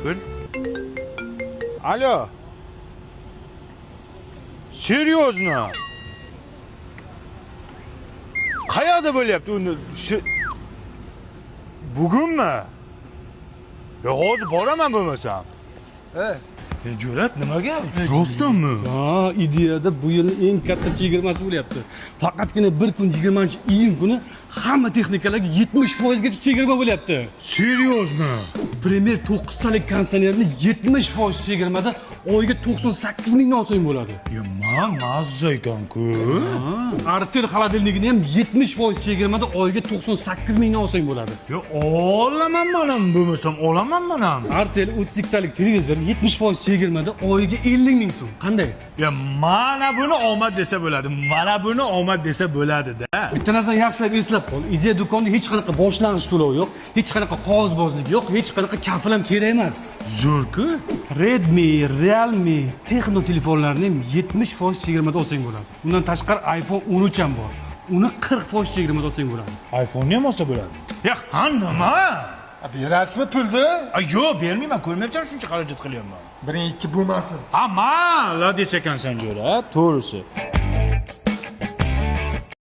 Pul. Alo. Серьезно? Qayerda bo'lyapti uni? Bugunmi? Ya hozir boraman bo'lmasam. Jo'rat nimaga? Rostdanmi? Ha, ideyada bu yilning eng katta chegirmasi bo'lyapti. Faqatgina bir kun 20-iyun kuni hamma texnikalarga 70% gacha chegirma bo'lyapti. Серьезно? Premier 9 talik konditsionerni 70% chegirmada oyiga 98 mingdan olsang bo'ladi. Ya mazza ekan-ku. Artel xolodilnigini ham 70% chegirmada oyiga 98 mingdan olsang bo'ladi. Ya olaman mana bo'lmasam olaman mana. Artel 32 talik televizor 70% chegirmada oyiga 50 ming so'm. Qanday? Ya mana buni omad desa bo'ladi. Mana buni omad desa bo'ladi-da. Bitta narsani yaxshilab eslab qol. Ideya do'konda hech qanaqa boshlanish to'lovi yo'q, hech qanaqa qog'ozbozlik yo'q, hech qanaqa kafil ham kerak emas. Zo'r-ku. Redmi, Realme, Tecno telefonlarini ham 70% chegirmada olsang bo'ladi. Undan tashqari iPhone 13 ham bor. Uni 40% chegirmada olsang bo'ladi. iPhone ham olsa bo'ladi. Ya, nima? Berasizmi pulni? Yo'q, bermayman. Ko'rmayapsan shuncha xarajat qilyapman. 1-2 bo'lmasin. Ha, mayli desa ekansan Jo'ra, to'g'risi.